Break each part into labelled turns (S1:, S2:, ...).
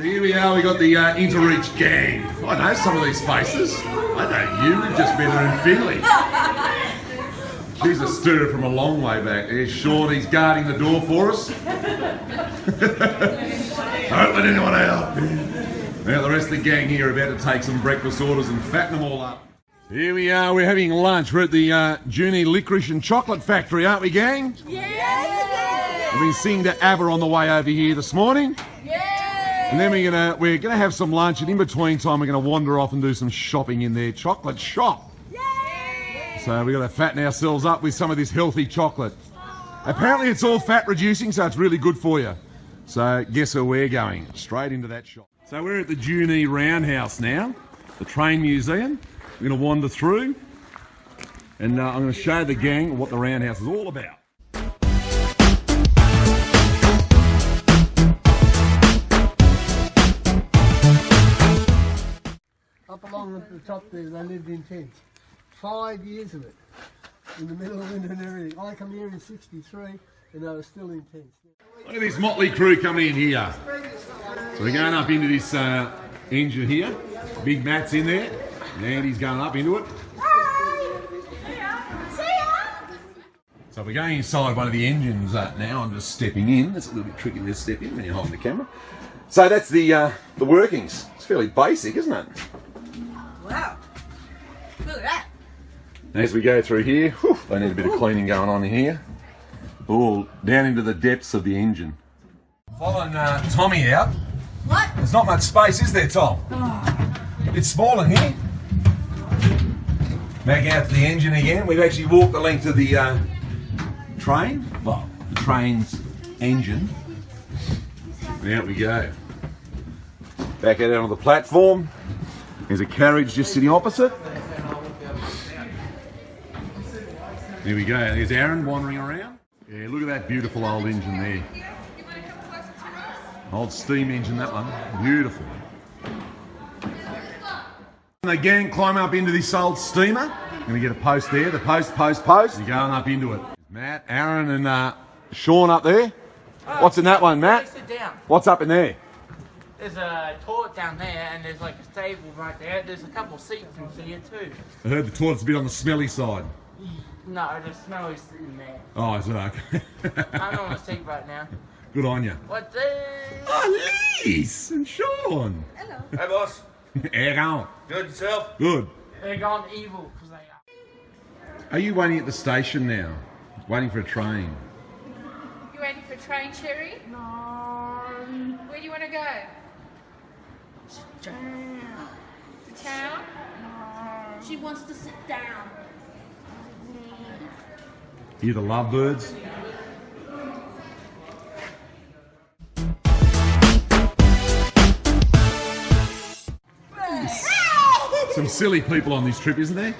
S1: So here we are, we got the Interreach gang. I know some of these faces. I know you, we've just met her in Finley. She's a student from a long way back. There's Sean, he's guarding the door for us. Don't let anyone out. Now the rest of the gang here are about to take some breakfast orders and fatten them all up. Here we are, we're having lunch. We're at the Junie Licorice and Chocolate Factory, aren't we, gang?
S2: Yes!
S1: We've been singing to ABBA on the way over here this morning.
S2: Yes!
S1: And then we're gonna have some lunch, and in between time we're gonna wander off and do some shopping in their chocolate shop.
S2: Yes!
S1: So we're gonna fatten ourselves up with some of this healthy chocolate. Apparently it's all fat reducing, so it's really good for you. So guess where we're going? Straight into that shop. So we're at the Junie Roundhouse now, the train museum. We're gonna wander through, and I'm gonna show the gang what the Roundhouse is all about.
S3: Up along at the top there, they lived in tents. 5 years of it, in the middle of winter and everything. I come here in '63 and they were still in tents.
S1: Look at this motley crew coming in here. So we're going up into this engine here. Big Matt's in there, and Andy's going up into it. So we're going inside one of the engines now. I'm just stepping in. It's a little bit tricky to step in when you're holding the camera. So that's the workings. It's fairly basic, isn't it?
S2: Wow. Look at that.
S1: As we go through here, whew, they need a bit of cleaning going on in here. All down into the depths of the engine. Following Tommy out.
S2: What?
S1: There's not much space, is there, Tom?
S2: Oh.
S1: It's small in here. Back out to the engine again. We've actually walked the length of the train. Well, the train's engine. And out we go. Back out onto the platform. There's a carriage just sitting opposite. There we go. There's Aaron wandering around. Yeah, look at that beautiful old engine there. Old steam engine, that one. Beautiful. The gang climb up into this old steamer. Gonna get a post there. The post. You're going up into it. Matt, Aaron, and Sean up there. What's in that one, Matt?
S4: Sit down.
S1: What's up in there?
S4: There's a toilet down there, and there's like a stable right there. There's a couple of seats in here too.
S1: I heard the toilet's a bit on the smelly side.
S4: No, the smell is in there.
S1: Oh, is it okay?
S4: I'm on a seat right now.
S1: Good on you.
S4: What's this?
S1: Oh, Lise and Sean.
S2: Hello.
S5: Hey boss,
S1: Aaron.
S5: good yourself?
S1: Good.
S4: They're gone evil because they are.
S1: Are you waiting at the station now? Waiting for a train?
S6: You ready for train, Sherry?
S4: No.
S6: Where do you want to go? To town?
S2: She wants to sit down.
S1: Hear the lovebirds? Some silly people on this trip, isn't there?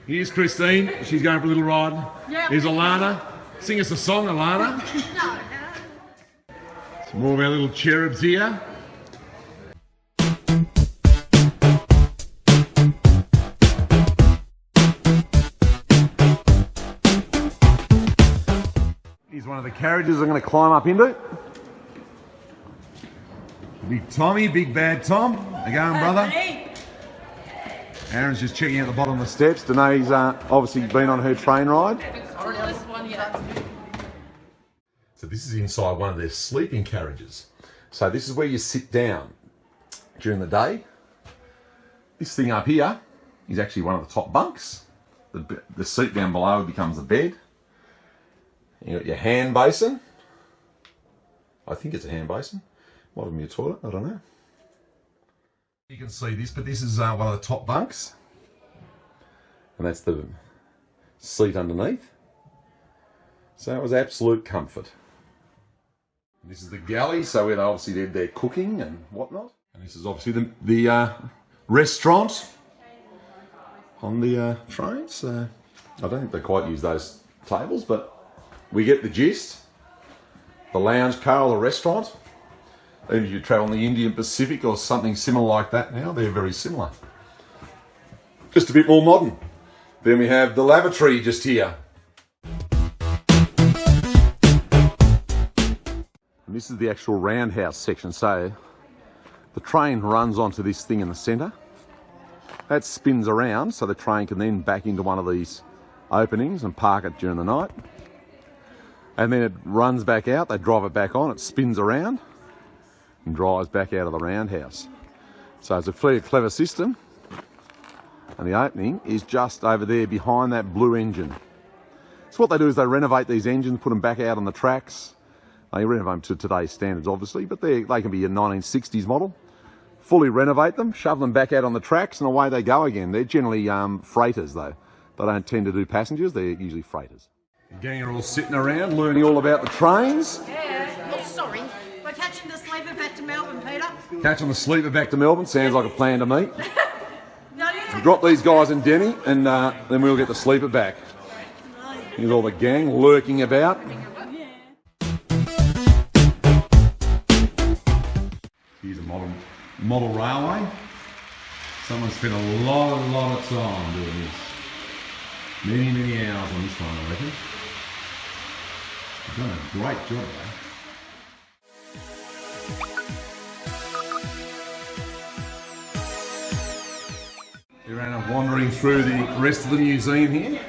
S1: Here's Christine. She's going for a little ride.
S6: Yeah.
S1: Here's Alana. Sing us a song, Alana. Some more of our little cherubs here. Here's one of the carriages I'm going to climb up into. Big Tommy, big bad Tom. How you going, brother? Aaron's just checking out the bottom of the steps. Danae's obviously been on her train ride. So this is inside one of their sleeping carriages. So this is where you sit down during the day. This thing up here is actually one of the top bunks. The seat down below becomes the bed. You got your hand basin. I think it's a hand basin. Might have been your toilet, I don't know. You can see this, but this is one of the top bunks. And that's the seat underneath. So it was absolute comfort. This is the galley, so where they obviously did their cooking and whatnot. And this is obviously the restaurant on the train. So I don't think they quite use those tables, but we get the gist. The lounge car or the restaurant. Even if you travel in the Indian Pacific or something similar like that now, they're very similar. Just a bit more modern. Then we have the lavatory just here. And this is the actual roundhouse section. So the train runs onto this thing in the centre. That spins around so the train can then back into one of these openings and park it during the night. And then it runs back out, they drive it back on, it spins around and drives back out of the roundhouse. So it's a fairly clever system. And the opening is just over there behind that blue engine. So what they do is they renovate these engines, put them back out on the tracks. They renovate them to today's standards, obviously, but they can be a 1960s model. Fully renovate them, shove them back out on the tracks, and away they go again. They're generally freighters, though. They don't tend to do passengers, they're usually freighters. The gang are all sitting around, learning all about the trains.
S2: Yeah. Oh, sorry. We're catching the sleeper back to Melbourne, Peter.
S1: Catching the sleeper back to Melbourne, sounds like a plan to me.
S2: No, you take
S1: Drop these guys in Denny, and then we'll get the sleeper back. Here's all the gang lurking about. Here's a model railway. Someone spent a lot of time doing this. Many hours on this one, I reckon. They've done a great job, though. We're wandering through the rest of the museum here.